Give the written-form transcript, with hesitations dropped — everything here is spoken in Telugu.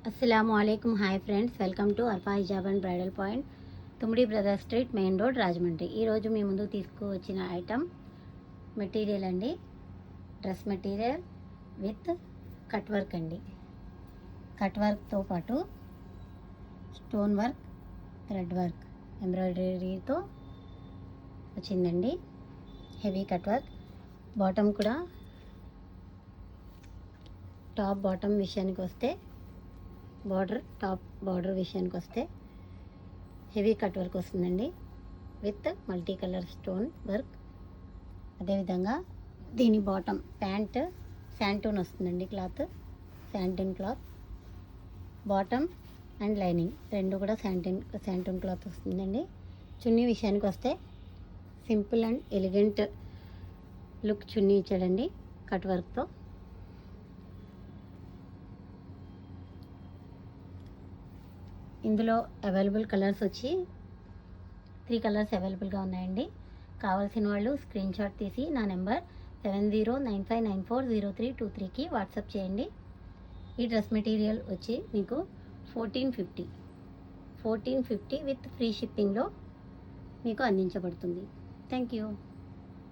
అస్సలాముఅలైకుం. Hi friends, welcome to Arfa hijab and bridal point, Tummidi brother street, main road, Rajahmundry. ఈరోజు మీ ముందు తీసుకువచ్చిన ఐటమ్ మెటీరియల్ అండి, dress material with cut work అండి. కట్ వర్క్తో పాటు స్టోన్ వర్క్, థ్రెడ్ వర్క్, ఎంబ్రాయిడరీతో వచ్చిందండి. Heavy cut work. బాటమ్ కూడా, టాప్ బాటమ్ విషయానికి వస్తే, టాప్ బార్డర్ విషయానికి వస్తే హెవీ కట్ వర్క్ వస్తుందండి with multi colour stone work. అదేవిధంగా దీని బాటమ్ ప్యాంట్ శాంటూన్ వస్తుందండి, cloth shantoon cloth. Bottom and lining రెండు కూడా శాంటూన్ క్లాత్ వస్తుందండి. చున్నీ విషయానికి వస్తే సింపుల్ అండ్ ఎలిగెంట్ లుక్ చున్నీ ఇచ్చాడండి కట్ వర్క్తో. ఇందులో అవైలబుల్ కలర్స్ వచ్చి 3 కలర్స్ అవైలబుల్గా ఉన్నాయండి. కావాల్సిన వాళ్ళు స్క్రీన్ షాట్ తీసి నా నెంబర్ 7095940323కి వాట్సాప్ చేయండి. ఈ డ్రెస్ మెటీరియల్ వచ్చి మీకు 1450 విత్ ఫ్రీ షిప్పింగ్లో మీకు అందించబడుతుంది. Thank you.